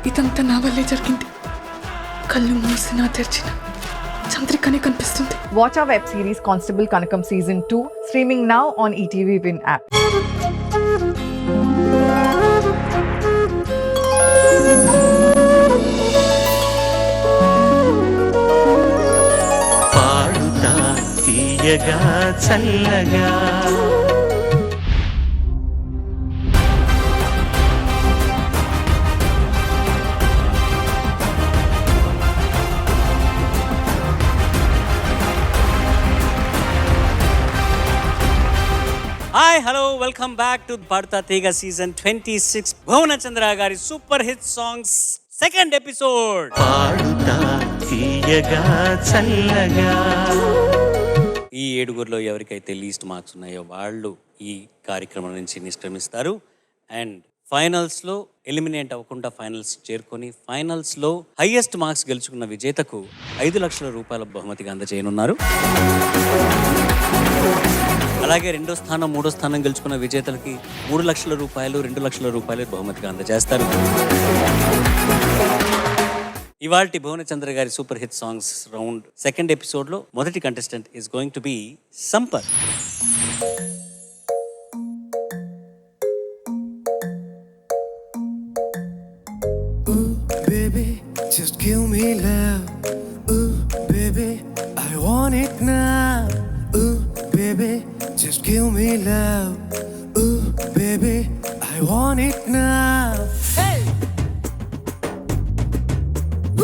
ఇదంతా నా వల్లే జరిగింది. కళ్ళు మూసినా తెరిచిన చంద్రికనే కనిపిస్తుంది. Watch our web series Constable Kanakam Season 2, streaming now on ETV Win app. Paduta Theeyaga Challaga hi hello welcome back to Paduta Teega season 26 Bhuvana Chandra గారి super hit songs second episode. Paduta Theeyaga Challaga. ఈ ఏడుగురిలో ఎవరికైతే లీస్ట్ మార్క్స్ ఉన్నాయో వాళ్ళు ఈ కార్యక్రమం నుంచి నిష్క్రమిస్తారు. అండ్ ఫైనల్స్లో ఎలిమినేట్ అవ్వకుండా ఫైనల్స్ చేరుకొని ఫైనల్స్లో హైయెస్ట్ మార్క్స్ గెలుచుకున్న విజేతకు 5 లక్షల రూపాయల బహుమతిగా అందజేయనున్నారు. అలాగే 2వ స్థానం 3వ స్థానం గెలుచుకున్న విజేతలకి 3 లక్షల రూపాయలు 2 లక్షల రూపాయలు బహుమతిగా అందజేస్తారు. ఇవాల్టి భువన చంద్ర గారి super hit songs round second ఎపిసోడ్లో మొదటి contestant is going to be Sampath. Baby, just give me love. Ooh, baby, I want it now. Ooh, baby, just give me love. Ooh, baby, I want it now. Hey!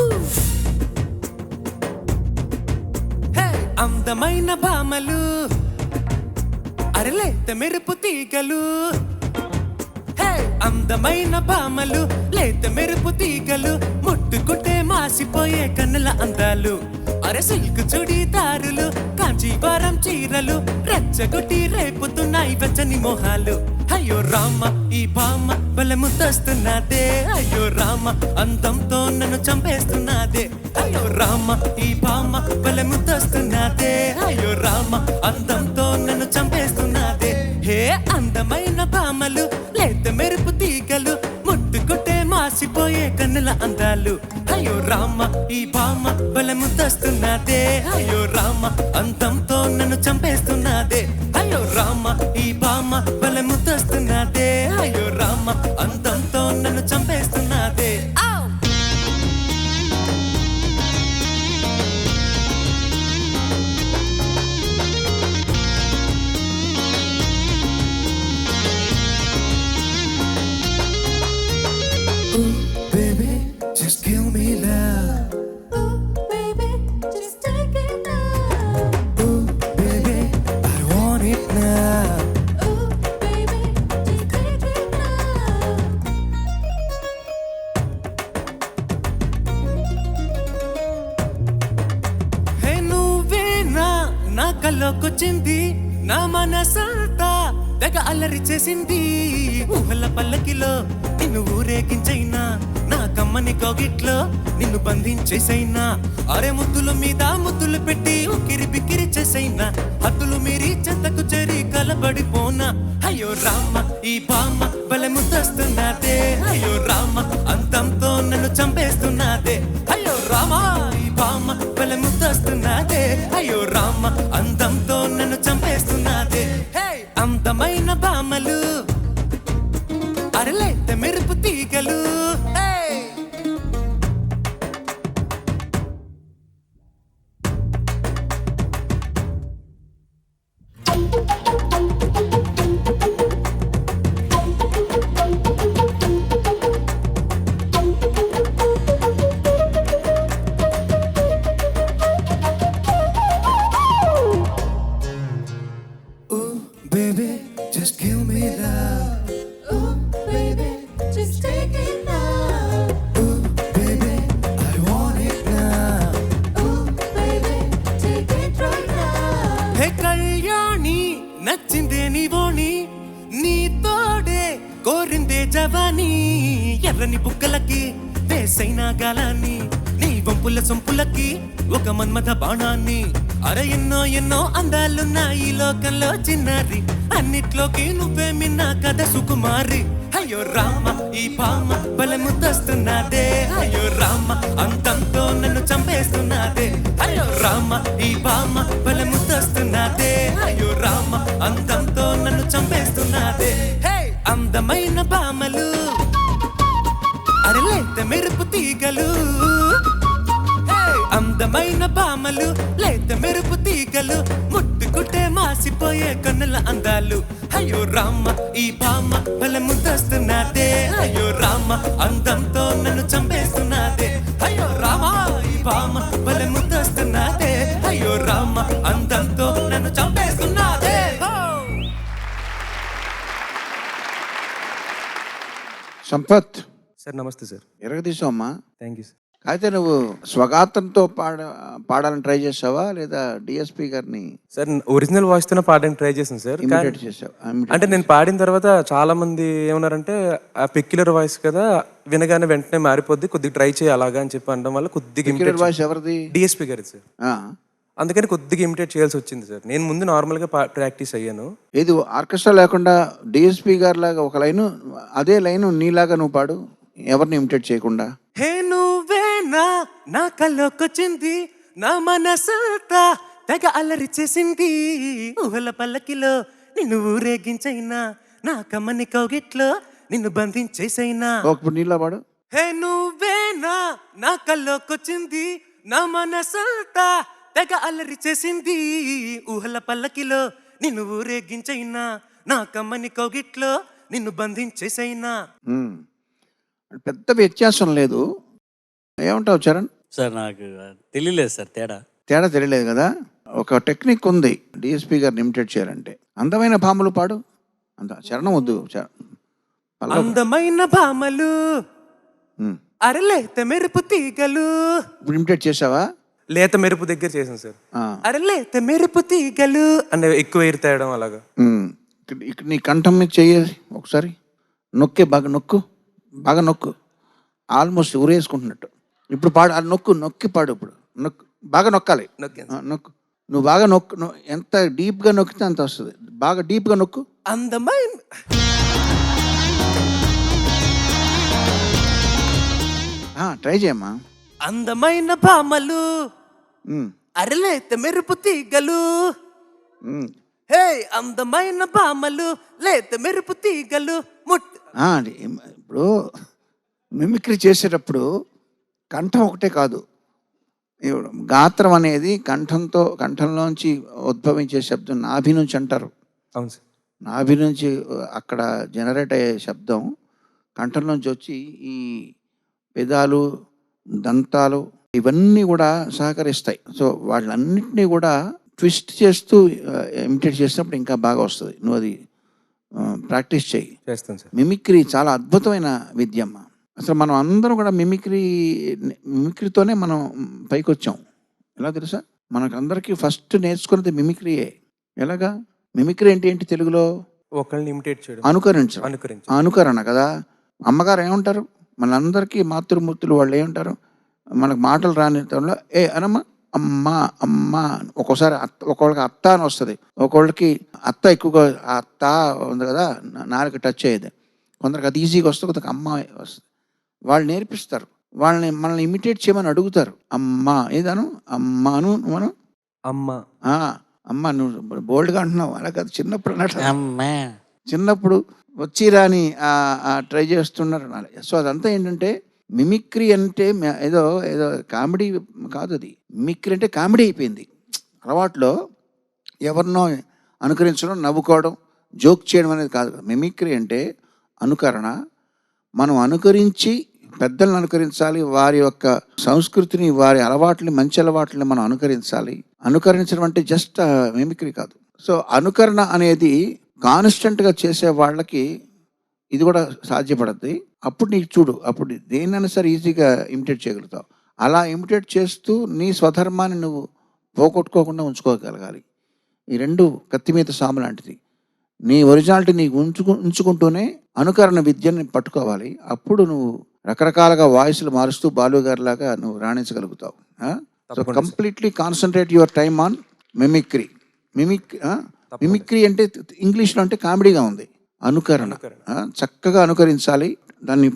Ooh. Hey! అందమైన భామలు అరలేత మెరుపు తీగలు. అందమైన భామలు లేత మెరుపు తీగలు ముట్టుకుంటే మాసిపోయే కన్నుల అందాలు. అరే సిల్క్ చుడీదారులు కాంచీవరం చీరలు రెచ్చగొట్టి రేపుతున్నాయి వెచ్చని మొహాలు. అయ్యో రామ ఈ భామ బలముతొస్తున్నదే. అయ్యో రామ అందంతో నన్ను చంపేస్తున్నదే. అయ్యో రామ ఈ భామ బలముతొస్తున్నదే. అయ్యో రామ అందంతో నన్ను చంపేస్తున్నదే. హే అందమైన భామలు లేత మెరుపు తీగలు ముట్టుకుంటే మాసిపోయే కన్నుల అందాలు. అయ్యో రామ ఈ భామ బలముతొస్తున్నదే. అయ్యో రామ అందంతో నన్ను చంపేస్తున్నదే. అయ్యో రామ ఈ భామ బలముతొస్తున్నదే. అయ్యో రామ అందంతో నన్ను చంపేస్తున్నదే. Baby, just give me love. Ooh, baby, just take it now. Ooh, baby, I want it now. Ooh, baby, just take it now. హే నువ్వేనా నా కల్లోకొచ్చింది. నా మనసంతా తెగ అల్లరి చేసింది. ఊహల పల్లకిలో నిన్ను ఊరేగించైనా నా కమ్మని కోగిట్లో నిన్ను బంధించేసైనా. అరే ముద్దుల మీద ముద్దులు పెట్టి ఉక్కిరి బిక్కిరి చేసైనా హద్దులు మీరి చెంతకు చేరి కలబడిపోనా. అయ్యో రామ ఈ భామ బలముతొస్తున్నదే. అయ్యో రామ అంతంతో నన్ను చంపేస్తున్నదే. అయ్యో రామ ఈ భామ బలముతొస్తున్నదే. అయ్యో రామ అందంతో నన్ను చంపేస్తున్నదే. హే అందమైన భామలు అరలేత మెరుపు తీగలు. Baby, just give me love. Ooh, baby, just take it now. Ooh, baby, I want it now. Ooh, baby, take it right now. హే కళ్యాణి నచ్చిందే నీవోని నీ తోడే కోరిందే జవాని. ఎర్రని బుక్కలకి వేసైనా గాలాన్ని నీ వంపుల సొంపులకి ఒక మన్మథ బాణాన్ని. అరే ఎన్నో ఎన్నో అందాలున్నా ఈ లోకంలో చిన్నారి. అన్నిట్లోకి నువ్వే మిన్నా కథ సుకుమారి. అయ్యో రామ ఈ భామ బలముతొస్తున్నదే. రామ అంతంతో నన్ను చంపేస్తున్నదే అయ్యో రామ ఈ బామ్మ భలే ముద్దొస్తున్నదే అయ్యో రామ అంతంతో నన్ను చంపేస్తున్నదే హే అందమైన బామలు అరలేత మెరుపు తీగలు హే అందమైన బామలు లేత మెరుపు తీగలు ముట్టుకుంటే మాసిపోయే కన్నుల అందాలు అయ్యో రామ ఈ బామ్మ భలే ముద్దొస్తున్నదే అయ్యో రామ అందంతో నన్ను చంపేస్తున్నదే అయ్యో రామ ఈ బామ్మ భలే ముద్దొస్తున్నదే అయ్యో రామ అందంతో నన్ను చంపేస్తున్నదే సంపత్ సార్ నమస్తే సార్. ఎరగదీసావమ్మా. Thank you sir. అయితే నువ్వు స్వగాత్రంతో పాడాలని ట్రై చేసావా లేదా డిఎస్పి గారిని సార్ ఒరిజినల్ వాయిస్తోనే పాడడానికి ట్రై చేశాను సార్. ఇమిటేట్ చేసావు? అంటే నేను పాడిన తర్వాత చాలా మంది ఏమన్నారంటే ఆ పెక్యులర్ వాయిస్ కదా వినగానే వెంటనే మారిపోద్ది, కొద్దిగా ట్రై చేయి అలాగా అని చెప్పి అనడం వల్ల కొద్దిగా వాయిస్ ఎవరిది? డిఎస్పి గారి సార్. అందుకని కొద్దిగా ఇమిటేట్ చేయాల్సి వచ్చింది సార్. నేను ముందు నార్మల్గా ప్రాక్టీస్ అయ్యాను. ఏది ఆర్కెస్ట్రా లేకుండా డిఎస్పి గారి లాగా ఒక లైను, అదే లైను నీలాగా నువ్వు పాడు, ఎవరిని ఇమిటేట్ చేయకుండా. హే నువ్వేనా నా కల్లోకొచ్చింది, నా మనసంతా తెగ అల్లరి చేసింది, ఊహల పల్లకిలో నిన్ను ఊరేగించైనా, నా కమ్మని కౌగిట్లో నిన్ను బంధించేసైనా. ఇప్పుడు నీలా పాడు. హే నువ్వేనా నా కల్లోకొచ్చింది, నా మనసంతా తెగ అల్లరి చేసింది, ఊహల పల్లకిలో నిన్ను ఊరేగించైనా, నా కమ్మని కౌగిట్లో నిన్ను బంధించేసైనా. పెద్ద వ్యత్యాసం లేదు. ఏమంటావు చరణ్? సార్ నాకు తెలియలేదు సార్ తేడా తెలియలేదు కదా. ఒక టెక్నిక్ ఉంది డిఎస్పి గారిని ఇమిటేట్ చేయాలంటే. అందమైన భామలు పాడు. చరణం వద్దు. అందమైన భామలు అరలేత మెరుపు తీగలు. ఇప్పుడు ఇమిటేట్ చేసావా? లేత మెరుపు దగ్గర చేశాను సార్. అరలేత మెరుపు తీగలు అంటే ఎక్కువ ఎయిర్ అలాగా. ఇక్కడ నీ కంఠం మీద చెయ్యేసి ఒకసారి నొక్కే, బాగా నొక్కు ఆల్మోస్ట్ ఊరేసుకుంటున్నట్టు. ఇప్పుడు పాడు, అది నొక్కి పాడు. ఇప్పుడు బాగా నొక్కాలి. నొక్కు, నువ్వు బాగా నొక్కు. ఎంత డీప్గా నొక్కితే అంత వస్తుంది. బాగా డీప్గా నొక్కు. అందమైన ట్రై చేయమ్మా. అందమైన భామలు అరలేత మెరుపు తీగలు. హే అందమైన భామలు లేత మెరుపు తీగలు ఇప్పుడు మిమిక్రీ చేసేటప్పుడు కంఠం ఒకటే కాదు, గాత్రం అనేది కంఠంలోంచి ఉద్భవించే శబ్దం నాభి నుంచి అంటారు. అవును సార్. నాభి నుంచి అక్కడ జనరేట్ అయ్యే శబ్దం కంఠంలోంచి వచ్చి ఈ పెదాలు, దంతాలు ఇవన్నీ కూడా సహకరిస్తాయి. సో వాళ్ళన్నింటినీ కూడా ట్విస్ట్ చేస్తూ ఇమిటేట్ చేసినప్పుడు ఇంకా బాగా వస్తుంది. నువ్వు అది ప్రాక్టీస్ చేయి. చేస్తాను సార్. మిమిక్రీ చాలా అద్భుతమైన విద్యమ్మ. అసలు మనం అందరం కూడా మిమిక్రీతోనే మనం పైకి వచ్చాం. ఎలా తెలుసా? మనకందరికీ ఫస్ట్ నేర్చుకున్నది మిమిక్రీయే. ఎలాగా? మిమిక్రీ ఏంటి తెలుగులో? ఒకళ్ళని ఇమిటేట్ చేయడం, అనుకరణ కదా. అమ్మగారు ఏమంటారు? మనందరికీ మాతృమూర్తులు వాళ్ళు ఏమంటారు? మనకు మాటలు రాని టైంలో అనమ్మ, అమ్మ అమ్మ. ఒక్కోసారి ఒకళ్ళకి అత్త అని వస్తుంది, ఒకళ్ళకి అత్త ఎక్కువగా అత్త ఉంది కదా, నాలుగు టచ్ అయ్యేది. కొందరికి అది ఈజీగా వస్తుంది, కొందరికి అమ్మ వస్తుంది. వాళ్ళు నేర్పిస్తారు, మనల్ని ఇమిటేట్ చేయమని అడుగుతారు. అమ్మ ఏదాను, అమ్మను మనం అమ్మ అమ్మ నువ్వు బోల్డ్గా అంటున్నావు. అలా కాదు, చిన్నప్పుడు వచ్చి రాని ట్రై చేస్తున్నారు. సో అదంతా ఏంటంటే మిమిక్రీ అంటే ఏదో కామెడీ కాదు. అది మిమిక్రీ అంటే కామెడీ అయిపోయింది. అలవాట్లో ఎవరినో అనుకరించడం, నవ్వుకోవడం, జోక్ చేయడం అనేది కాదు. మిమిక్రీ అంటే అనుకరణ. మనం అనుకరించి పెద్దలను అనుకరించాలి, వారి యొక్క సంస్కృతిని, వారి అలవాట్లని, మంచి అలవాట్లని మనం అనుకరించాలి. అనుకరించడం అంటే జస్ట్ మిమిక్రీ కాదు. సో అనుకరణ అనేది కాన్స్టెంట్గా చేసే వాళ్ళకి ఇది కూడా సాధ్యపడుద్ది. అప్పుడు నీకు చూడు, అప్పుడు దేన్నైనా సరే ఈజీగా ఇమిటేట్ చేయగలుగుతావు. అలా ఇమిటేట్ చేస్తూ నీ స్వధర్మాన్ని నువ్వు పోగొట్టుకోకుండా ఉంచుకోగలగాలి. ఈ రెండు కత్తి మీద సాము లాంటిది. నీ ఒరిజినాలిటీ నీకు ఉంచుకుంటూనే అనుకరణ విద్యని పట్టుకోవాలి. అప్పుడు నువ్వు రకరకాలుగా వాయిస్లు మారుస్తూ బాలు గారిలాగా నువ్వు రాణించగలుగుతావు. So completely concentrate your time on mimicry. Mimicry అంటే ఇంగ్లీష్లో అంటే కామెడీగా ఉంది. అనుకరణ చక్కగా అనుకరించాలి, దాన్ని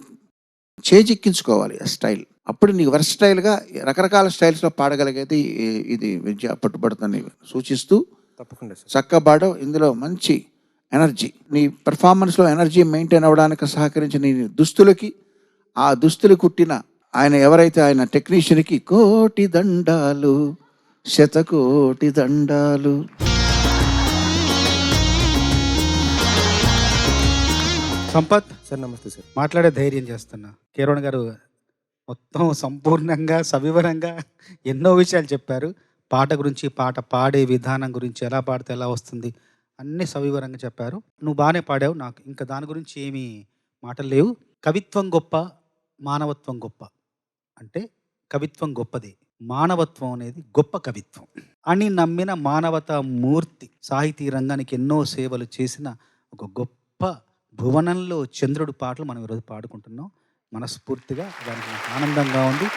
చేజిక్కించుకోవాలి ఆ స్టైల్. అప్పుడు నీకు వెర్సటైల్గా రకరకాల స్టైల్స్లో పాడగలిగేది ఇది విద్య పట్టుబడుతుందని సూచిస్తూ తప్పకుండా సార్. చక్కగా పాడవు. ఇందులో మంచి ఎనర్జీ, నీ పెర్ఫార్మెన్స్లో ఎనర్జీ మెయింటైన్ అవ్వడానికి సహకరించిన నీ దుస్తులకి, ఆ దుస్తులు కుట్టిన ఆయన ఎవరైతే ఆయన టెక్నీషియన్కి కోటి దండాలు, శతకోటి దండాలు. సంపత్ సార్ నమస్తే సార్. మాట్లాడే ధైర్యం చేస్తున్నా. కీరవాణి గారు మొత్తం సంపూర్ణంగా సవివరంగా ఎన్నో విషయాలు చెప్పారు. పాట గురించి, పాట పాడే విధానం గురించి, ఎలా పాడితే ఎలా వస్తుంది అన్నీ సవివరంగా చెప్పారు. నువ్వు బాగానే పాడావు. నాకు ఇంకా దాని గురించి ఏమీ మాటలు లేవు. కవిత్వం గొప్ప, మానవత్వం గొప్ప. అంటే కవిత్వం గొప్పది, మానవత్వం అనేది గొప్ప కవిత్వం అని నమ్మిన మానవతా మూర్తి. సాహితీ రంగానికి ఎన్నో సేవలు చేసిన ఒక గొప్ప భువనంలో చంద్రుడి పాటలు మనం ఈరోజు పాడుకుంటున్నాం. మనస్ఫూర్తిగా దానికి నాకు ఆనందంగా ఉంది.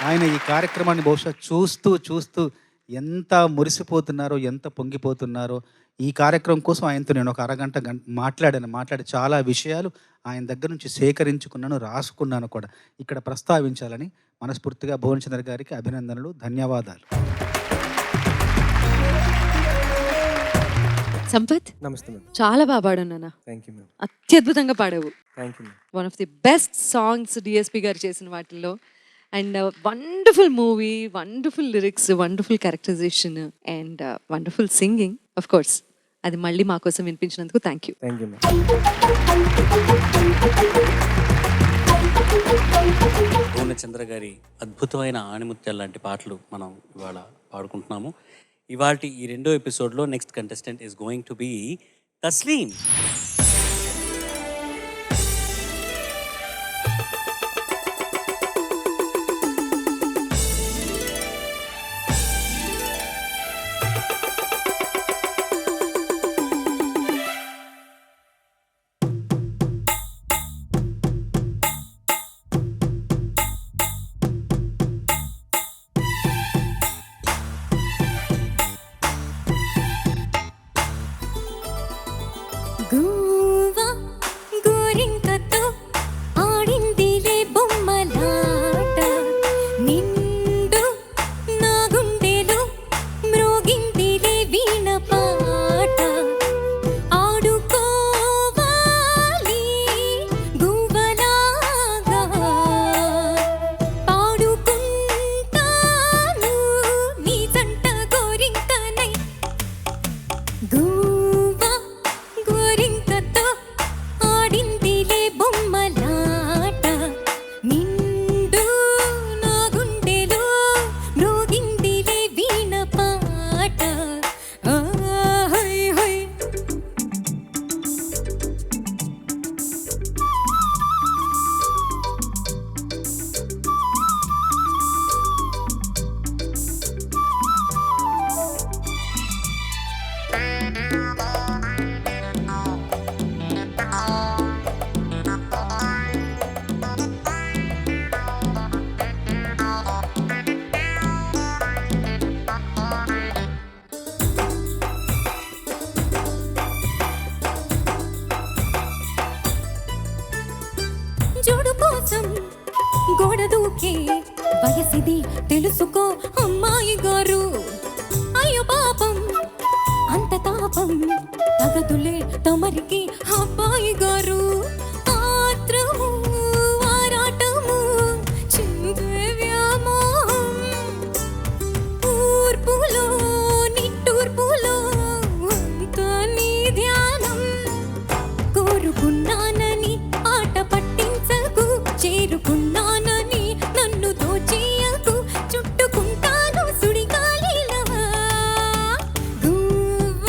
ఆయన ఈ కార్యక్రమాన్ని బహుశా చూస్తూ ఎంత మురిసిపోతున్నారో, ఎంత పొంగిపోతున్నారో. ఈ కార్యక్రమం కోసం ఆయనతో నేను ఒక అరగంట మాట్లాడి చాలా విషయాలు ఆయన దగ్గర నుంచి సేకరించుకున్నాను, రాసుకున్నాను కూడా. ఇక్కడ ప్రస్తావించాలని మనస్ఫూర్తిగా భువనచంద్ర గారికి అభినందనలు, ధన్యవాదాలు. సంపత్, నమస్తే మేడం. చాలా బాగా పాడావు నాన్న. Thank you madam. అత్యద్భుతంగా పాడావు. Thank you madam. One of the best songs DSP గారు చేసిన వాటిల్లో. And wonderful movie, wonderful lyrics, wonderful characterization and wonderful singing. Of course అది మళ్ళీ మా కోసం వినిపించినందుకు thank you. Thank you madam. Bhuvanachandra గారి అద్భుతమైన ఆణిముత్యాలు లాంటి పాటలు మనం ఇవాళ పాడుకుంటున్నాము. ఇవాల్టి ఈ రెండో ఎపిసోడ్లో next contestant is going to be Tasleem. గువ్వ గోరింకతో ఆడిందిలే బొమ్మలాట, నిండు నా గుండెలో మ్రోగిందిలే వీణ పాట. ఆడుకోవాలి గువ్వలాగా, పాడుకుంటాను నీ జంట గోరింకనై. గువ్వ గోరింకతో ఆడిందిలే బొమ్మలాట, నిండు నా గుండెలో మ్రోగిందిలే వీణ పాట. హై హై జోడు కోసం గోడ దూకే వయసిది తెలుసుకో అమ్మాయి గారు. అయ్యో పాపం అంత తాపం తగదులే తమరికి అబ్బాయి గారు. ఆత్రము ఆరాటము చిందే వ్యామోహం, ఊర్పులో నిట్టూర్పులో అంత నీ ధ్యానం. కోరుకున్నానని ఆట పట్టించకు, చేరుకున్నానని నన్ను దోచేయకు, చుట్టుకుంటాను సుడిగాలిలా. గువ్వ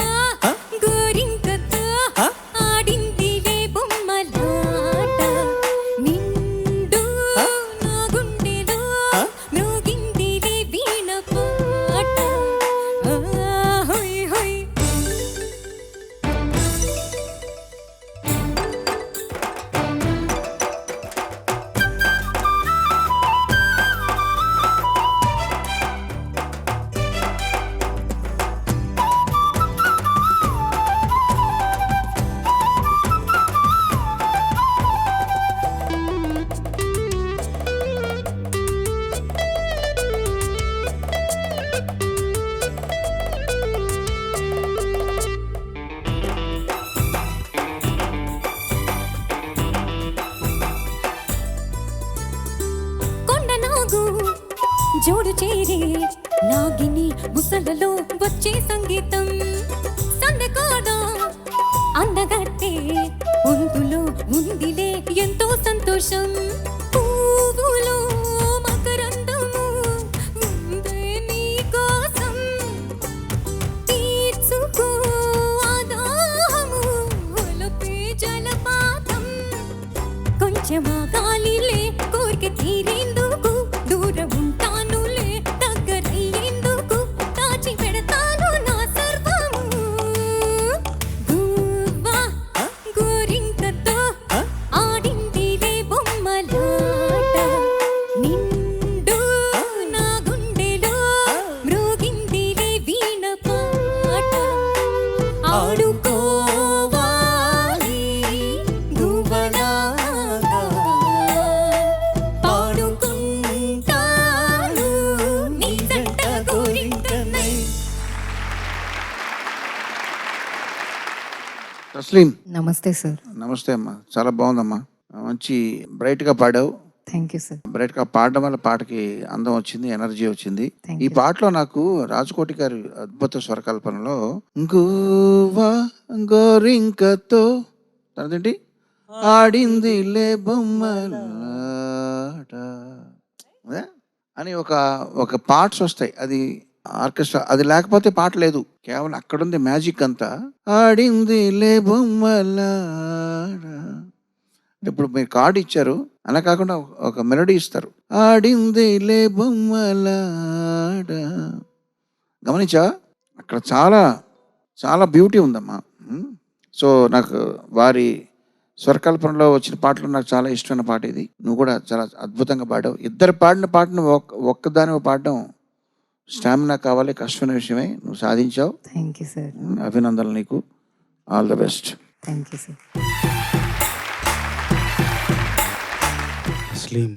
జోడు చేరి నాగిని ముసలలో వచ్చే సంగీతం సందకాడ అందగత్తే ఉందులో ఉందిలే ఎంతో సంతోషం పువ్వులో మకరందము ఉందే నీ కోసం తీర్చుకో ఆదాహము ఒలపే జలపాతం కొంచెమా గాలిలే కోరిక తీరేందుకు దూరం ఉంటానులే దగ్గరయ్యేందుకు దాచి పెడతాను నా సర్వము గువ్వా గోరింకతో ఆడిందిలే బొమ్మలాట నిండు నా గుండెలో మ్రోగిందిలే వీణ పాట ఆడుకోవాలి గువ్వలాగా పాడుకుంటాను నీ జంట గోరింకనై. తస్లీం నమస్తే సార్. నమస్తే అమ్మా, చాలా బాగుందమ్మా. మంచి బ్రైట్గా పాడావు. Thank you sir. బ్రైట్గా పాడడం వల్ల పాటకి అందం వచ్చింది, ఎనర్జీ వచ్చింది. Thank ఈ you. పాటలో నాకు రాజకోటి గారి అద్భుత స్వరకల్పనలో గువ్వా గోరింకతో తనదేంటి ఆడింది లే బొమ్మలాట అదే అని ఒక పార్ట్స్ వస్తాయి. అది ఆర్కెస్ట్రా, అది లేకపోతే పాట లేదు. కేవలం అక్కడుంది మ్యాజిక్ అంతా. ఆడింది లే బొమ్మలాట. ఇప్పుడు మీరు కార్డు ఇచ్చారు, అలా కాకుండా ఒక మెలడీ ఇస్తారు. ఆడింది లే బొమ్మలాట. గమనించా, అక్కడ చాలా చాలా బ్యూటీ ఉందమ్మా. సో నాకు వారి స్వరకల్పనలో వచ్చిన పాటలు నాకు చాలా ఇష్టమైన పాట ఇది. నువ్వు కూడా చాలా అద్భుతంగా పాడావు. ఇద్దరు పాడిన పాటను ఒక్కదాని పాడడం స్టామినా కావాలి, కష్టమైన విషయమే. నువ్వు సాధించావు. Thank you sir. అభినందనలు నీకు. All the best. Thank you sir. స్లీమ్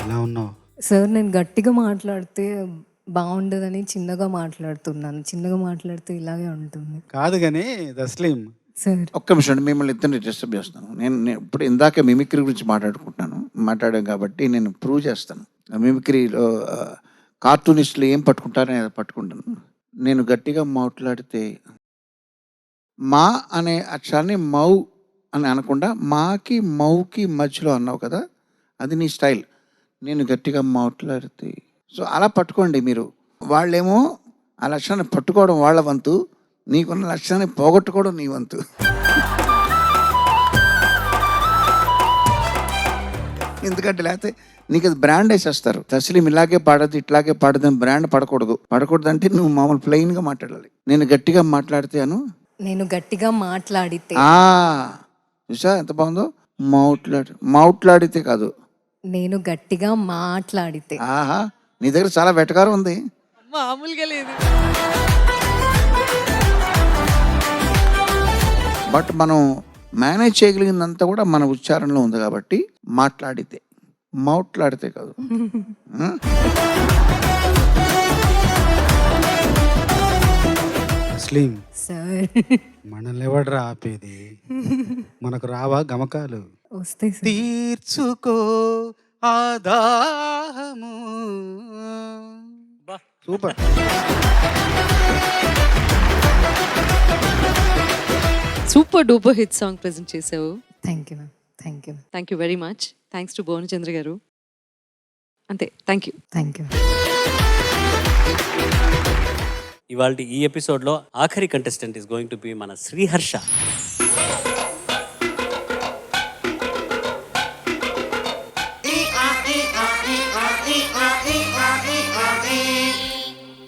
ఎలా ఉన్నావు? సార్ నేను గట్టిగా మాట్లాడితే బాగుండదని చిన్నగా మాట్లాడుతున్నాను. చిన్నగా మాట్లాడితే ఇలాగే ఉంటుంది కాదు కానీ తస్లీం సార్. ఒక్క నిమిషం, మిమ్మల్ని ఇద్దరిని డిస్టర్బ్ చేస్తాను. నేను ఇప్పుడు ఇందాక మిమిక్రీ గురించి మాట్లాడాను కాబట్టి నేను ప్రూవ్ చేస్తాను. మిమిక్రీలో కార్టూనిస్టులు ఏం పట్టుకుంటారని అది పట్టుకుంటాను. నేను గట్టిగా మాట్లాడితే మా అనే అక్షరాన్ని మౌ అని అనకుండా మాకి మౌకి మధ్యలో అన్నావు కదా, అది నీ స్టైల్. నేను గట్టిగా మాట్లాడితే, సో అలా పట్టుకోండి మీరు. వాళ్ళేమో ఆ లక్షణాన్ని పట్టుకోవడం వాళ్ళ వంతు, నీకున్న లక్షణాన్ని పోగొట్టుకోవడం నీ వంతు. ఎందుకంటే లేకపోతే నీకు అది బ్రాండ్ వేసేస్తారు. తస్లీం ఇలాగే పాడదు, ఇట్లాగే పాడదు అని బ్రాండ్ పడకూడదు అంటే నువ్వు మామూలు ప్లెయిన్గా మాట్లాడాలి. నేను గట్టిగా మాట్లాడితేను, నేను గట్టిగా మాట్లాడితే, చూసా ఎంత బాగుందో. మాట్లాడితే కాదు, నేను గట్టిగా మాట్లాడితే. ఆహా, నీ దగ్గర చాలా వెటకారం ఉంది. మామూలుగా లేదు. బట్ మనం మేనేజ్ చేయగలిగిందంతా కూడా మన ఉచ్చారణలో ఉంది కాబట్టి మాట్లాడితే కాదు. స్లీమ్ సార్ మనల్ని ఎవడరా ఆపేది? మనకు రావా గమకాలు? వస్తాయి సార్. తీర్చుకో ఆదాహము. Super. Super duper hit song present చేసావు. Thank you ma'am. Thank you. Thank you very much. Thanks to Bhuvanachandra గారు. అంతే, థ్యాంక్ యూ. Thank you. ఇవాళ ఈ ఎపిసోడ్లో ఆఖరి contestant is going to be మన శ్రీహర్ష.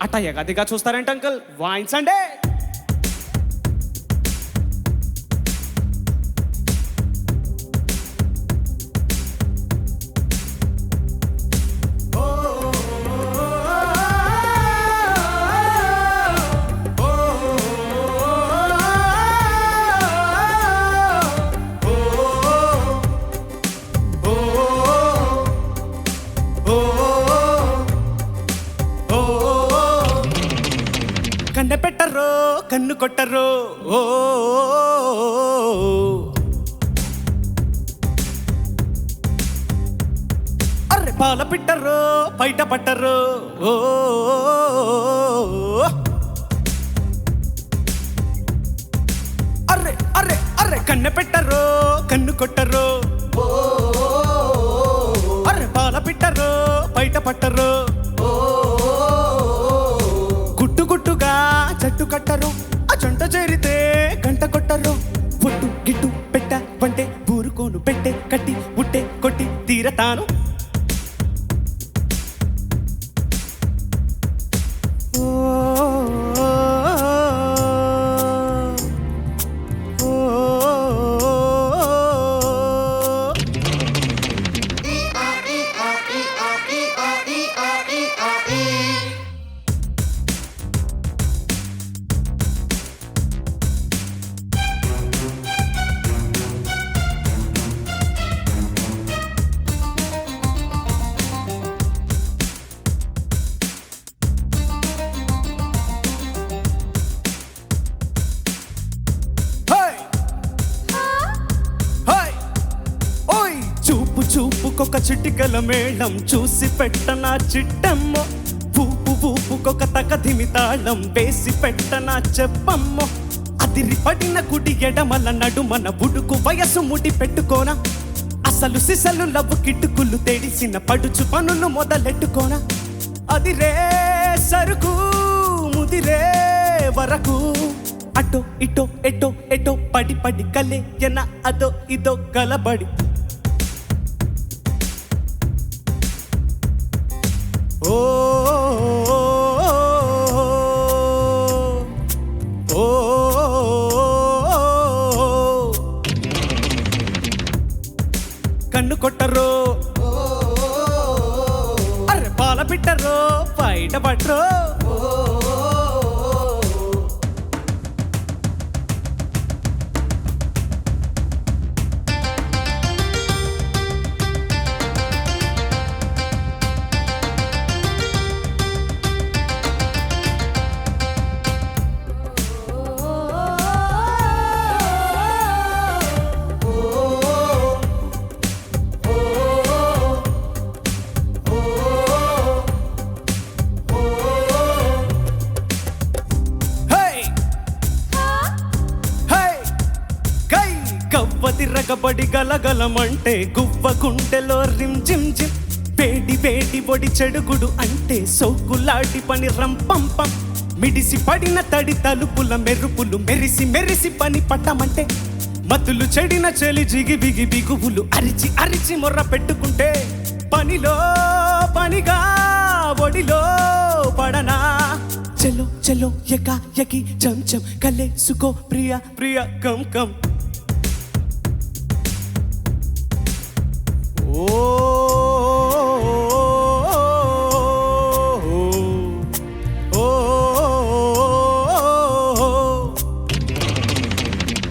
అట్ట ఎగదిగా చూస్తారంట అంకుల్, వాయించండి. కన్నె పెట్టరో కన్ను కొట్టరో, ఓ పాల పిట్టరో బయట పట్టరో ఓ అర్రే అర్రే అర్రే కన్నె పెట్టరో కన్ను కొట్టరో అర్రే పాల పిట్టరో బయట పట్టరో గుట్టు గుట్టుగా చెట్టు కట్టరు ఆ జంట చేరితే గంట కొట్టరు పొట్టు గిట్టు పెట్ట వంటే ఊరుకోను పెట్టే కట్టి ఉట్టే కొట్టి తీరతాను చూపు చూపుకొక చిటికల మేళం చూసి పెట్టనా చిట్టమ్మో ఊపు ఊపుకొక తకధిమి తాళం వేసి పెట్టనా చెప్పమ్మో అదిరి పడిన కుడి ఎడమల నడుమన బుడుకు వయసు ముడి పెట్టుకోనా అసలు సిసలు లవ్వు కిట్టుకులు తెడిసిన పడుచు పనులు మొదలెట్టుకోనా అదిరే సరుకు ముదిరే వరకు అటో ఇటో ఎటో ఎటో పడి పడి కలే ఎన అదో ఇదో గలబడి ఓ ఓ కన్ను కొట్టరో అర్రె పాల పిట్టరో బయట పట్టరో రగబడి గలగలమంటే గువ్వ గుండెలో రిమ్ జిమ్ జిమ్ వేడి వేడి ఒడి చెడుగుడు అంటే సోకులాడి పని రంపంపం మిడిసి పడిన తడి తలుపుల మెరుపులు మెరిసి మెరిసి పని పట్టమంటే మతులు చెడిన చెలి జిగి బిగి బిగువులు అరిచి అరిచి మొర్ర పెట్టుకుంటే పనిలో పనిగా ఒడిలో పడనా చలో చలో ఎకా ఎకి చం చం కలేసుకో ప్రియ ప్రియ కం కం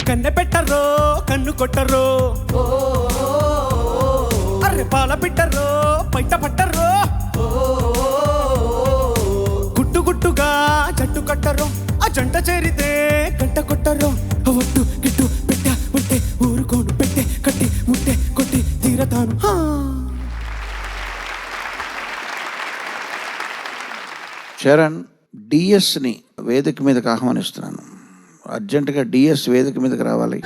కన్నె పెట్టరో కన్ను కొట్టరో అర్రె పాల పిట్టరో బయట పట్టరో గుట్టు గుట్టుగా జట్టు కట్టరో ఆ జంట చేరితే గంట కొట్టరో ఒట్టు గిట్టు పెట్ట ఉంటే ఊరుకోను పెట్టే కట్టి ఉంటే కొట్టి తీరతాను చరణ్ డిఎస్ని వేదిక మీదకి ఆహ్వానిస్తున్నాను. అర్జెంటుగా డిఎస్ వేదిక మీదకి రావాలి.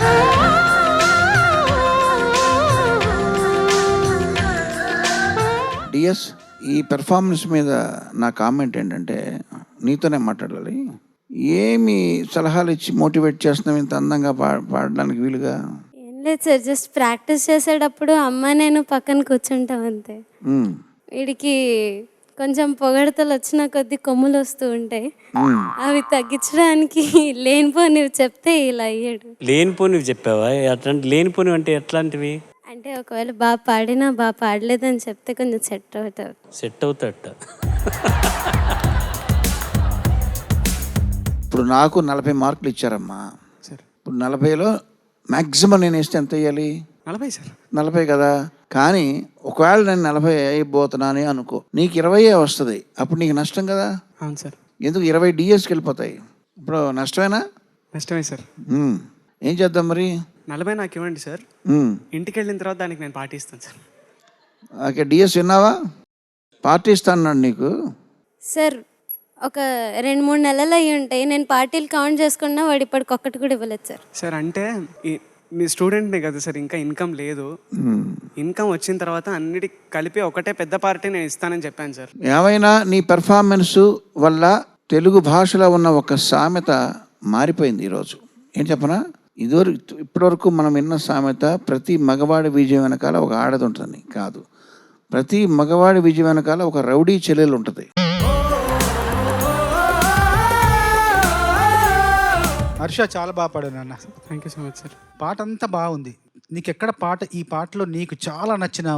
డిఎస్, ఈ పెర్ఫార్మెన్స్ మీద నా కామెంట్ ఏంటంటే, నీతోనే మాట్లాడాలి. ఏమి సలహాలు ఇచ్చి మోటివేట్ చేస్తున్నావు ఇంత అందంగా పాడడానికి వీలుగా? ఏం లేదు సార్, జస్ట్ ప్రాక్టీస్ చేసేటప్పుడు అమ్మ నేను పక్కన కూర్చుంటాం అంతే. వీడికి కొంచెం పొగడతలు వచ్చిన కొద్ది కొమ్ములు వస్తూ ఉంటాయి, అవి తగ్గించడానికి లేనిపోనివి చెప్తే ఇలా అయ్యాడు. లేనిపోనివి చెప్పావా? అట్లాంటి లేనిపోనివి అంటే ఎట్లాంటివి? అంటే ఒకవేళ బాగా పాడినా బాగా పాడలేదని చెప్తే కొంచెం సెట్ అవుతాడు. సెట్ అవుతాడట. ఇప్పుడు నాకు 40 మార్కులు ఇచ్చారమ్మా. ఇప్పుడు 40లో మ్యాక్సిమం నేను వేస్తే ఎంత వేయాలి? 40 సార్. 40 కదా. కానీ ఒకవేళ నేను 40 అయిపోతున్నానే అనుకో, నీకు 20 వస్తుంది. అప్పుడు నీకు నష్టం కదా. అవును సార్. ఎందుకు 20 డిఎస్కి వెళ్ళిపోతాయి? ఇప్పుడు నష్టమేనా? నష్టమే సార్. ఏం చేద్దాం మరి? 40 నాకు ఇవ్వండి సార్, ఇంటికి వెళ్ళిన తర్వాత దానికి నేను పాటిస్తాను సార్. ఓకే, డిఎస్ విన్నావా? పార్టీ ఇస్తాను నీకు. సార్ ఒక 2-3 నెలలు అయ్యి ఉంటాయి, నేను పార్టీలు కౌంట్ చేసుకున్నా వాడు ఇప్పటికి ఒక్కటి కూడా ఇవ్వలేదు సార్. సార్ అంటే నీ స్టూడెంట్నే కదా సార్, ఇంకా ఇన్కమ్ లేదు. ఇన్కమ్ వచ్చిన తర్వాత అన్నిటికి కలిపి ఒకటే పెద్ద పార్టీ నేను ఇస్తానని చెప్పాను సార్. ఏమైనా నీ పెర్ఫార్మెన్స్ వల్ల తెలుగు భాషలో ఉన్న ఒక సామెత మారిపోయింది ఈరోజు. ఏం చెప్పనా, ఇప్పటివరకు మనం విన్న సామెత ప్రతి మగవాడి విజయం వెనకాల ఒక ఆడది ఉంటుంది. కాదు, ప్రతి మగవాడి విజయం వెనకాల ఒక రౌడీ చెల్లెలు ఉంటుంది. హర్ష చాలా బాగా పాడావు నాన్న. Thank you so much sir. పాట అంతా బాగుంది. నీకు ఎక్కడ ఈ పాటలో నీకు చాలా నచ్చిన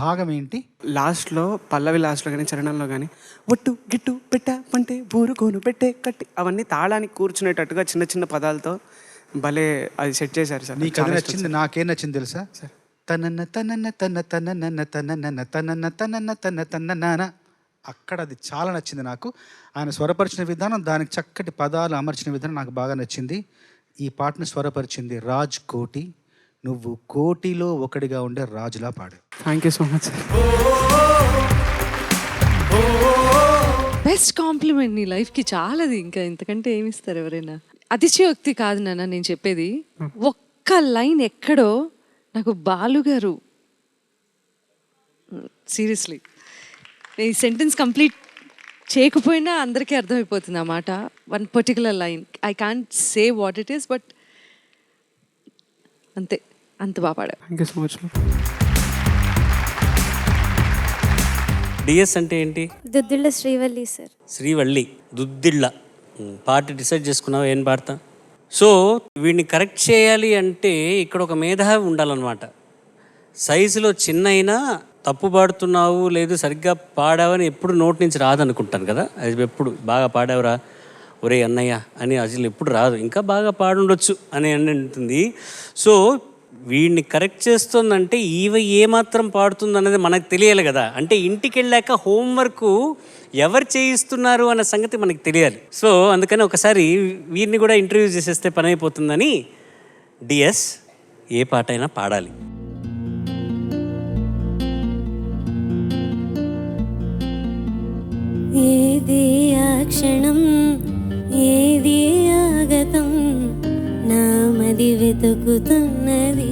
భాగం ఏంటి? లాస్ట్లో పల్లవి లాస్ట్లో కానీ చరణంలో కానీ ఒట్టు గిట్టు పెట్ట పంటే బూరుకోను పెట్టే కట్టి అవన్నీ తాళానికి కూర్చునేటట్టుగా చిన్న చిన్న పదాలతో భలే అది సెట్ చేశారు సార్. నీకు అది నచ్చింది. నాకేం నచ్చింది తెలుసా? తనన్న తనన్న తన తనన్న తనన్న తనన్న తనన్న తన తనన్న, అక్కడ అది చాలా నచ్చింది నాకు. ఆయన స్వరపరిచిన విధానం, దానికి చక్కటి పదాలు అమర్చిన విధానం నాకు బాగా నచ్చింది. ఈ పాటను స్వరపరిచింది రాజ్ కోటి. నువ్వు కోటిలో ఒకటిగా ఉండే రాజులా పాడు. Thank you so much sir. Best compliment నీ లైఫ్కి చాలాది, ఇంకా ఇంతకంటే ఏమిస్తారు ఎవరైనా. అతిశయోక్తి కాదు నాన్న నేను చెప్పేది. ఒక్క లైన్ ఎక్కడో నాకు బాలుగారు, సీరియస్లీ ఈ సెంటెన్స్ కంప్లీట్ చేయకపోయినా అందరికీ అర్థమైపోతుంది అన్నమాట. One particular line, I can't say what it is, but అంతే, అంత బాగా పాడా. Thank you so much. DS అంటే ఏంటి? దుద్దిళ్ళ శ్రీవల్లి సార్. శ్రీవల్లి, దుద్దిళ్ళ. పాట డిసైడ్ చేసుకున్నావు ఏం పాడతా? సో వీడిని కరెక్ట్ చేయాలి అంటే ఇక్కడ ఒక మేధావి ఉండాలన్నమాట. సైజులో చిన్న అయినా తప్పు పాడుతున్నావు లేదు సరిగ్గా పాడావని ఎప్పుడు నోటి నుంచి రాదనుకుంటాను కదా. అది ఎప్పుడు బాగా పాడావురా ఒరే అన్నయ్య అని అసలు ఎప్పుడు రాదు. ఇంకా బాగా పాడుండొచ్చు అని అంటుంది. సో వీడిని కరెక్ట్ చేస్తుందంటే ఏమాత్రం పాడుతుంది అనేది మనకు తెలియాలి కదా. అంటే ఇంటికి వెళ్ళాక హోంవర్క్ ఎవరు చేయిస్తున్నారు అన్న సంగతి మనకు తెలియాలి. సో అందుకని ఒకసారి వీరిని కూడా ఇంటర్వ్యూ చేసేస్తే పని అయిపోతుందని డిఎస్ ఏ పాట అయినా పాడాలి. ఏది ఆ క్షణం, ఏది ఆగతం, నామది వెతుకుతున్నది,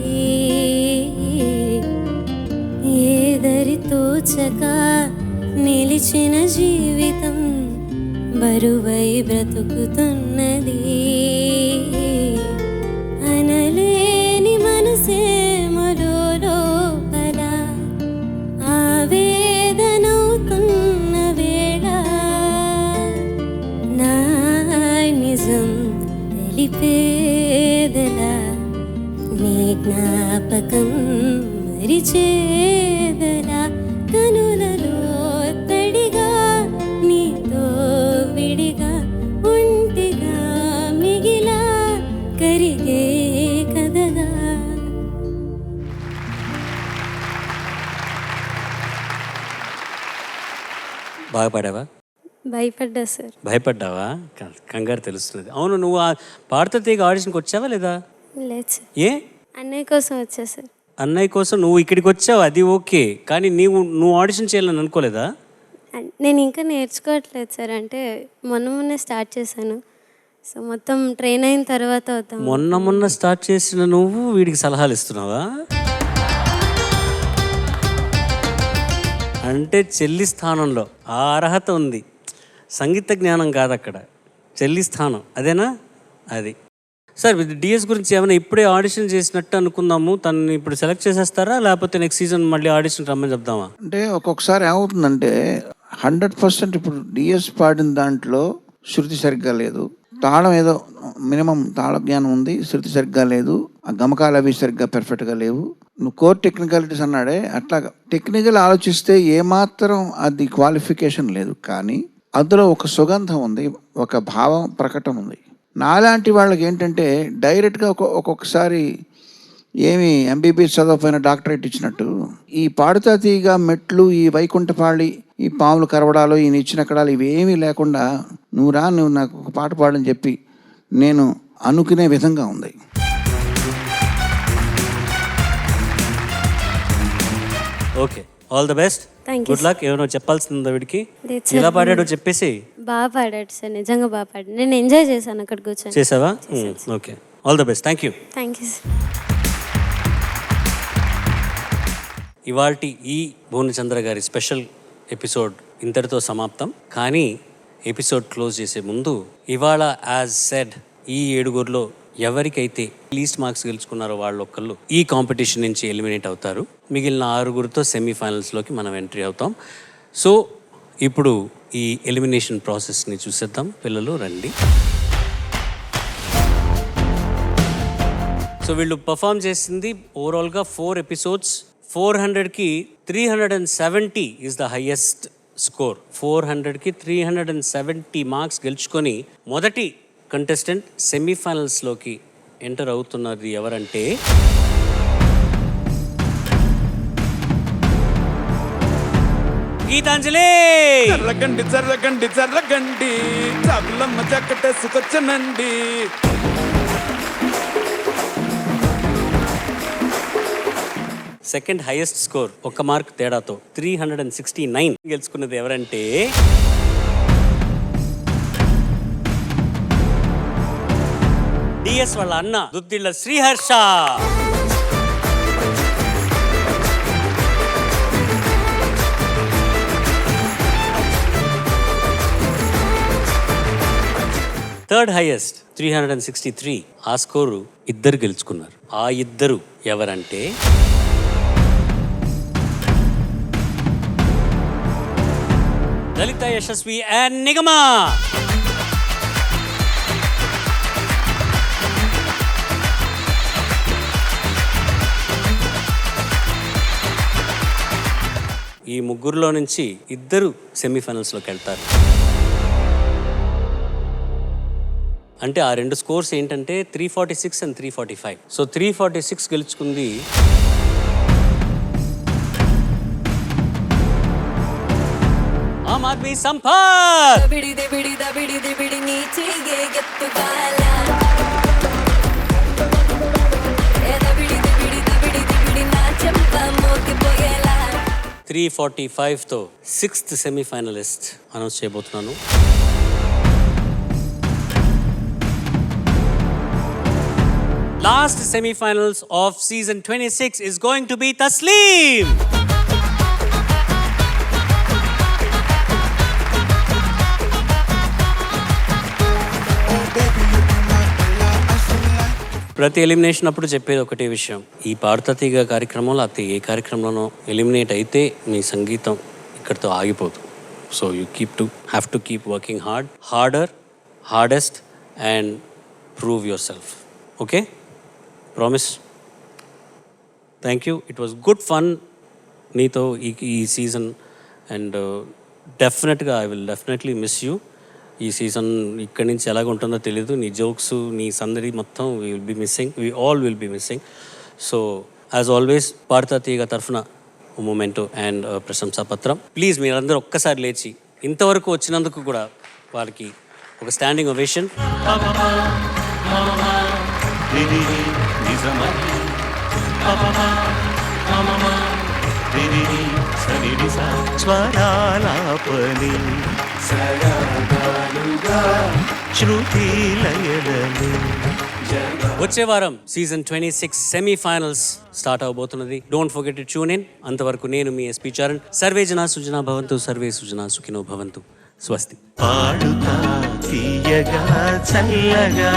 ఏదరి తోచక నిలిచిన జీవితం బరువై బ్రతుకుతున్నది, అనలేని మనసే మరోలోపల ఆవేదనవుతున్న వేళ, నా నిజం తెలిపేదలా, నీ జ్ఞాపకం మరిచేదలా, కనులలో తడిగా నీతో విడిగా ఒంటిగా మిగిలా కరిగే కదగా. బాగా పాడావా? భయపడ్డా సార్. భయపడ్డావా? కంగారు తెలుస్తుంది. అవును, నువ్వు పాడుతూ తీగ ఆడిషన్కి వచ్చావా లేదా? లేదు సార్. ఏ? అన్నయ్య కోసం వచ్చా సార్. అన్నయ్య కోసం నువ్వు ఇక్కడికి వచ్చావు, అది ఓకే. కానీ నువ్వు ఆడిషన్ చేయాలని అనుకోలేదా? నేను ఇంకా నేర్చుకోవట్లేదు సార్. అంటే మొన్నే స్టార్ట్ చేశాను. సో మొత్తం ట్రైన్ అయిన తర్వాత అవుతాం. మొన్న స్టార్ట్ చేసిన నువ్వు వీడికి సలహాలు ఇస్తున్నావా? అంటే చెల్లి స్థానంలో ఆ అర్హత ఉంది, సంగీత జ్ఞానం కాదు అక్కడ, చెల్లి స్థానం అదేనా? అది సార్. డిఎస్ గురించి ఏమైనా ఇప్పుడే ఆడిషన్ చేసినట్టు అనుకుందాము, తనని ఇప్పుడు సెలెక్ట్ చేసేస్తారా లేకపోతే నెక్స్ట్ సీజన్ మళ్ళీ ఆడిషన్ రమ్మని చెప్దామా? అంటే ఒక్కొక్కసారి ఏమవుతుందంటే 100% ఇప్పుడు డిఎస్ పాడిన దాంట్లో శృతి సరిగ్గా లేదు, తాళం ఏదో మినిమం తాళ జ్ఞానం ఉంది, శృతి సరిగ్గా లేదు, ఆ గమకాలు అవి సరిగ్గా పెర్ఫెక్ట్గా లేవు. నువ్వు కోర్ టెక్నికాలిటీస్ అన్నాడే, అట్లాగా టెక్నికల్ ఆలోచిస్తే ఏమాత్రం అది క్వాలిఫికేషన్ లేదు. కానీ అందులో ఒక సుగంధం ఉంది, ఒక భావం ప్రకటన ఉంది. నాలాంటి వాళ్ళకి ఏంటంటే డైరెక్ట్గా ఒక్కొక్కసారి ఏమి ఎంబీబీఎస్ చదవకపోయిన డాక్టరేట్ ఇచ్చినట్టు ఈ పాడుతా తీగ మెట్లు, ఈ వైకుంఠపాళి, ఈ పాములు కరవడాలు, ఈ నిచ్చినక్కడాలు ఇవేమీ లేకుండా నువ్వు నాకు ఒక పాట పాడని చెప్పి నేను అనుకునే విధంగా ఉంది. Okay, all the best, Thank you, good luck. ఏమైనా చెప్పాల్సిందో వీడికి? లేదు సార్. ఎలా పాడాడో చెప్పేసి. బాగా పాడాడు సార్, నిజంగా బాగా పాడాడు. నేను ఎంజాయ్ చేశాను అక్కడ కూర్చొని. చేసావా? Okay, all the best. Thank you. Thank you sir. ఇవాల్టి ఈ భువనచంద్ర గారి స్పెషల్ ఎపిసోడ్ ఇంతటితో సమాప్తం. కానీ ఎపిసోడ్ క్లోజ్ చేసే ముందు ఇవాళ యాజ్ సెడ్ ఈ 7గురిలో ఎవరికైతే లీస్ట్ మార్క్స్ గెలుచుకున్నారో వాళ్ళొక్కళ్ళు ఈ కాంపిటీషన్ నుంచి ఎలిమినేట్ అవుతారు. మిగిలిన 6గురితో సెమీఫైనల్స్లోకి మనం ఎంట్రీ అవుతాం. సో ఇప్పుడు ఈ ఎలిమినేషన్ ప్రాసెస్ని చూసేద్దాం. పిల్లలు రండి. సో వీళ్ళు పర్ఫామ్ చేసింది ఓవరాల్గా 4 ఎపిసోడ్స్. 400కి 370 ఈజ్ ద హైయెస్ట్ స్కోర్. 400కి 370 మార్క్స్ గెలుచుకొని మొదటి కంటెస్టెంట్ సెమీఫైనల్స్లోకి ఎంటర్ అవుతున్నది ఎవరంటే గీతాంజలి. చర్రగండి చర్రగండి చర్రగండి చాపులమ్మ చక్కటేసుకొచ్చనండి. సెకండ్ హైయెస్ట్ స్కోర్, 1 మార్క్ తేడాతో 369 గెలుచుకున్నది ఎవరంటే డిఎస్ వాళ్ళ అన్న దుద్దిళ్ళ శ్రీహర్ష. Third highest 363. ఆ స్కోరు ఇద్దరు గెలుచుకున్నారు. ఆ ఇద్దరు ఎవరంటే లలిత యశస్వి అండ్ నిగమా. ఈ ముగ్గురులో నుంచి ఇద్దరు సెమీఫైనల్స్లోకి వెళ్తారు. అంటే ఆ 2 స్కోర్స్ ఏంటంటే 346 అండ్ 345. సో 346 గెలుచుకుంది ఆమ్ ఆద్మీ సంపత్. త్రీ 345తో 6th సెమీఫైనలిస్ట్ అనౌన్స్ చేయబోతున్నాను. Last semi-finals of season 26 is going to be Tasleem. ప్రతి ఎలిమినేషన్ అప్పుడు చెప్పేది ఒకటే విషయం. ఈ పాడుతా తీగ కార్యక్రమంలో అతి ఏ కార్యక్రమంలోనో ఎలిమినేట్ అయితే మీ సంగీతం ఇక్కడితో ఆగిపోదు. So you have to keep working harder, hardest and prove yourself. Okay, promise. Thank you. It was good fun నీతో ఈ సీజన్ అండ్ డెఫినెట్గా I will definitely miss you. ఈ సీజన్ ఇక్కడి నుంచి ఎలాగ ఉంటుందో తెలీదు. నీ జోక్స్, నీ సందడి మొత్తం we all will be missing. So as always Paduta Teega తరఫున మూమెంటో అండ్ ప్రశంసా పత్రం. ప్లీజ్ మీరందరూ ఒక్కసారి లేచి ఇంతవరకు వచ్చినందుకు కూడా వారికి ఒక స్టాండింగ్ ఒవేషన్. స్వరాలాపని వచ్చే వారం సీజన్ 26 సెమీఫైనల్స్ స్టార్ట్ అవబోతున్నది. Don't forget to tune in. అంతవరకు నేను మీ ఎస్పీ చరణ్. సర్వే జనా సుజనా భవంతు, సర్వే సుజనా సుఖినో భవంతు. స్వస్తి. పాడుతా తీయగా చల్లగా